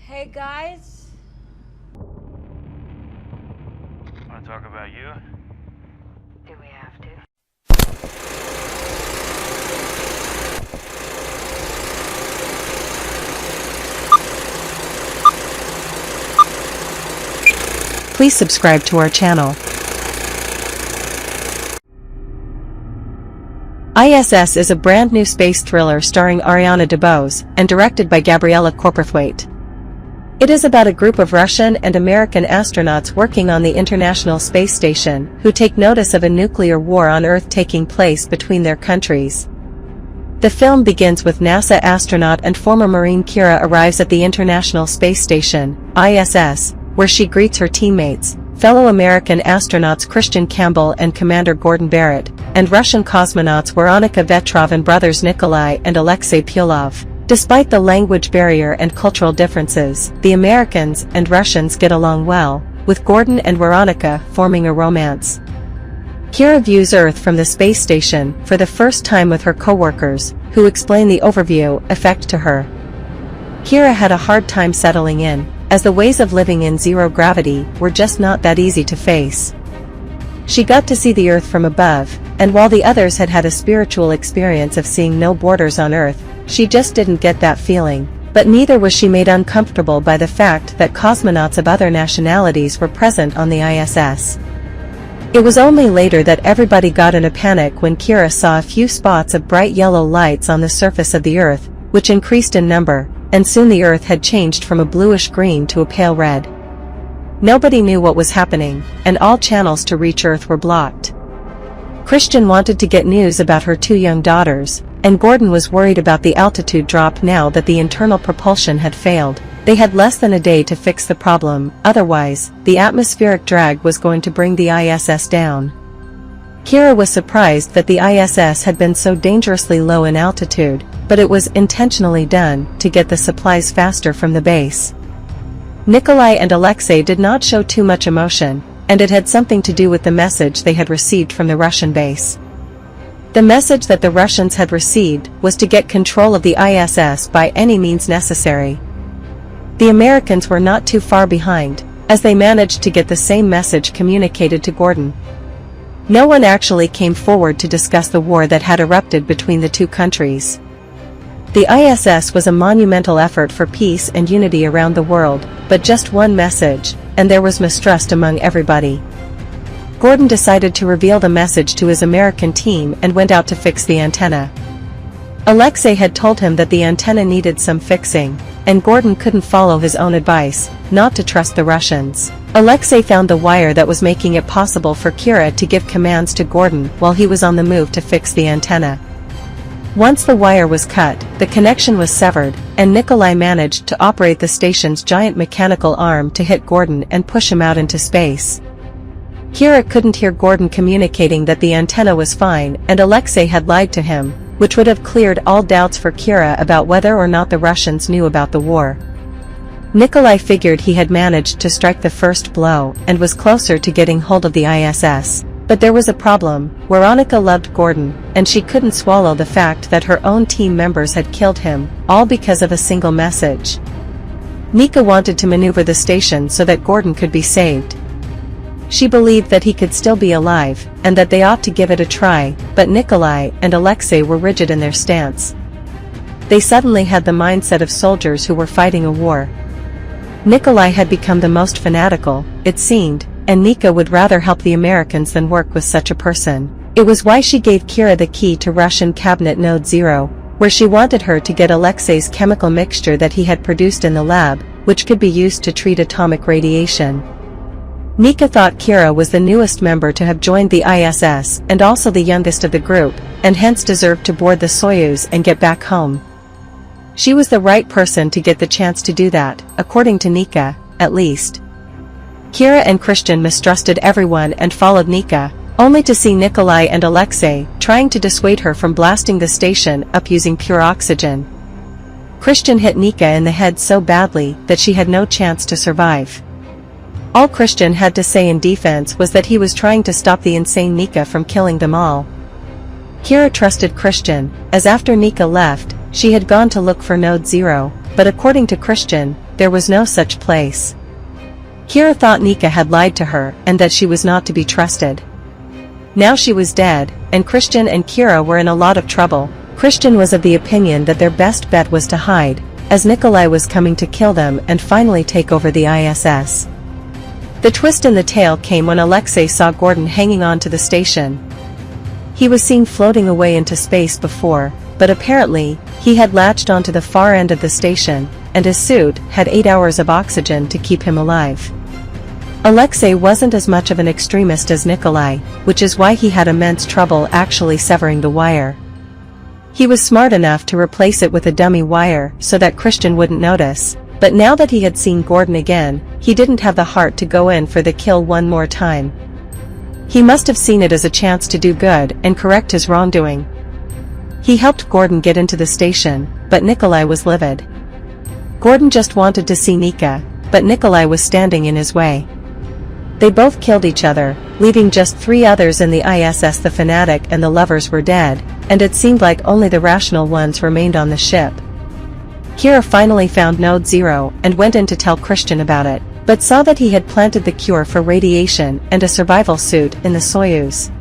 Hey guys. Want to talk about you? Do we have to? Please subscribe to our channel. I.S.S. is a brand new space thriller starring Ariana DeBose and directed by Gabriela Corperthwaite. It is about a group of Russian and American astronauts working on the International Space Station who take notice of a nuclear war on Earth taking place between their countries. The film begins with NASA astronaut and former Marine Kira arrives at the International Space Station, I.S.S., where she greets her teammates, fellow American astronauts Christian Campbell and Commander Gordon Barrett, and Russian cosmonauts Veronika Vetrov and brothers Nikolai and Alexei Pyulov. Despite the language barrier and cultural differences, the Americans and Russians get along well, with Gordon and Veronika forming a romance. Kira views Earth from the space station for the first time with her co-workers, who explain the overview effect to her. Kira had a hard time settling in, as the ways of living in zero gravity were just not that easy to face. She got to see the Earth from above, and while the others had had a spiritual experience of seeing no borders on Earth, she just didn't get that feeling, but neither was she made uncomfortable by the fact that cosmonauts of other nationalities were present on the ISS. It was only later that everybody got in a panic when Kira saw a few spots of bright yellow lights on the surface of the Earth, which increased in number, and soon the Earth had changed from a bluish green to a pale red. Nobody knew what was happening, and all channels to reach Earth were blocked. Christian wanted to get news about her two young daughters, and Gordon was worried about the altitude drop now that the internal propulsion had failed. They had less than a day to fix the problem, otherwise, the atmospheric drag was going to bring the ISS down. Kira was surprised that the ISS had been so dangerously low in altitude, but it was intentionally done to get the supplies faster from the base. Nikolai and Alexei did not show too much emotion, and it had something to do with the message they had received from the Russian base. The message that the Russians had received was to get control of the ISS by any means necessary. The Americans were not too far behind, as they managed to get the same message communicated to Gordon. No one actually came forward to discuss the war that had erupted between the two countries. The ISS was a monumental effort for peace and unity around the world, but just one message, and there was mistrust among everybody. Gordon decided to reveal the message to his American team and went out to fix the antenna. Alexei had told him that the antenna needed some fixing, and Gordon couldn't follow his own advice, not to trust the Russians. Alexei found the wire that was making it possible for Kira to give commands to Gordon while he was on the move to fix the antenna. Once the wire was cut, the connection was severed, and Nikolai managed to operate the station's giant mechanical arm to hit Gordon and push him out into space. Kira couldn't hear Gordon communicating that the antenna was fine and Alexei had lied to him, which would have cleared all doubts for Kira about whether or not the Russians knew about the war. Nikolai figured he had managed to strike the first blow and was closer to getting hold of the ISS. But there was a problem. Veronika loved Gordon, and she couldn't swallow the fact that her own team members had killed him, all because of a single message. Nika wanted to maneuver the station so that Gordon could be saved. She believed that he could still be alive, and that they ought to give it a try, but Nikolai and Alexei were rigid in their stance. They suddenly had the mindset of soldiers who were fighting a war. Nikolai had become the most fanatical, it seemed, and Nika would rather help the Americans than work with such a person. It was why she gave Kira the key to Russian cabinet Node 0, where she wanted her to get Alexei's chemical mixture that he had produced in the lab, which could be used to treat atomic radiation. Nika thought Kira was the newest member to have joined the ISS and also the youngest of the group, and hence deserved to board the Soyuz and get back home. She was the right person to get the chance to do that, according to Nika, at least. Kira and Christian mistrusted everyone and followed Nika, only to see Nikolai and Alexei trying to dissuade her from blasting the station up using pure oxygen. Christian hit Nika in the head so badly that she had no chance to survive. All Christian had to say in defense was that he was trying to stop the insane Nika from killing them all. Kira trusted Christian, as after Nika left, she had gone to look for Node 0, but according to Christian, there was no such place. Kira thought Nika had lied to her and that she was not to be trusted. Now she was dead, and Christian and Kira were in a lot of trouble. Christian was of the opinion that their best bet was to hide, as Nikolai was coming to kill them and finally take over the ISS. The twist in the tale came when Alexei saw Gordon hanging on to the station. He was seen floating away into space before, but apparently, he had latched onto the far end of the station, and his suit had 8 hours of oxygen to keep him alive. Alexei wasn't as much of an extremist as Nikolai, which is why he had immense trouble actually severing the wire. He was smart enough to replace it with a dummy wire so that Christian wouldn't notice, but now that he had seen Gordon again, he didn't have the heart to go in for the kill one more time. He must have seen it as a chance to do good and correct his wrongdoing. He helped Gordon get into the station, but Nikolai was livid. Gordon just wanted to see Nika, but Nikolai was standing in his way. They both killed each other, leaving just 3 others in the ISS. The fanatic and the lovers were dead, and it seemed like only the rational ones remained on the ship. Kira finally found Node 0 and went in to tell Christian about it, but saw that he had planted the cure for radiation and a survival suit in the Soyuz.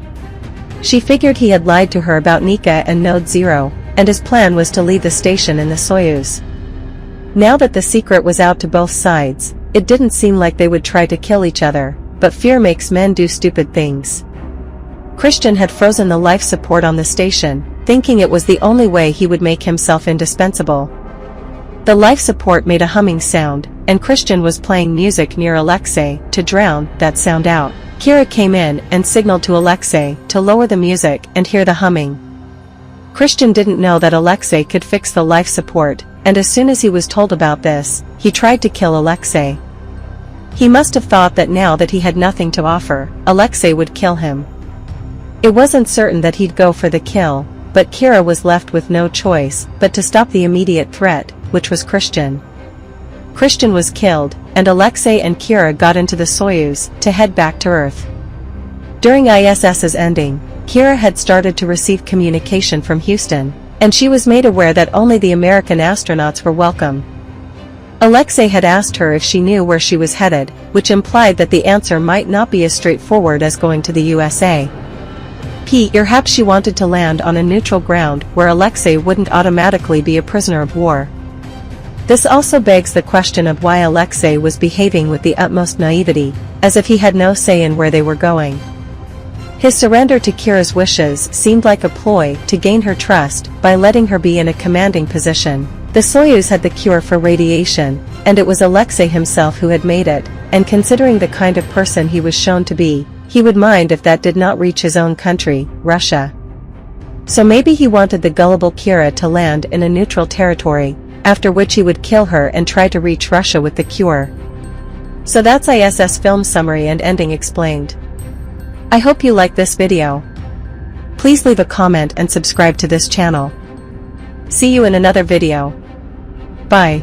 She figured he had lied to her about Nika and Node 0, and his plan was to leave the station in the Soyuz. Now that the secret was out to both sides, it didn't seem like they would try to kill each other, but fear makes men do stupid things. Christian had frozen the life support on the station, thinking it was the only way he would make himself indispensable. The life support made a humming sound, and Christian was playing music near Alexei to drown that sound out. Kira came in and signaled to Alexei to lower the music and hear the humming. Christian didn't know that Alexei could fix the life support, and as soon as he was told about this, he tried to kill Alexei. He must have thought that now that he had nothing to offer, Alexei would kill him. It wasn't certain that he'd go for the kill, but Kira was left with no choice but to stop the immediate threat, which was Christian. Christian was killed, and Alexei and Kira got into the Soyuz to head back to Earth. During ISS's ending, Kira had started to receive communication from Houston, and she was made aware that only the American astronauts were welcome. Alexei had asked her if she knew where she was headed, which implied that the answer might not be as straightforward as going to the USA. Perhaps she wanted to land on a neutral ground where Alexei wouldn't automatically be a prisoner of war. This also begs the question of why Alexei was behaving with the utmost naivety, as if he had no say in where they were going. His surrender to Kira's wishes seemed like a ploy to gain her trust by letting her be in a commanding position. The Soyuz had the cure for radiation, and it was Alexei himself who had made it, and considering the kind of person he was shown to be, he would mind if that did not reach his own country, Russia. So maybe he wanted the gullible Kira to land in a neutral territory, after which he would kill her and try to reach Russia with the cure. So that's I.S.S. film summary and ending explained. I hope you liked this video. Please leave a comment and subscribe to this channel. See you in another video. Bye.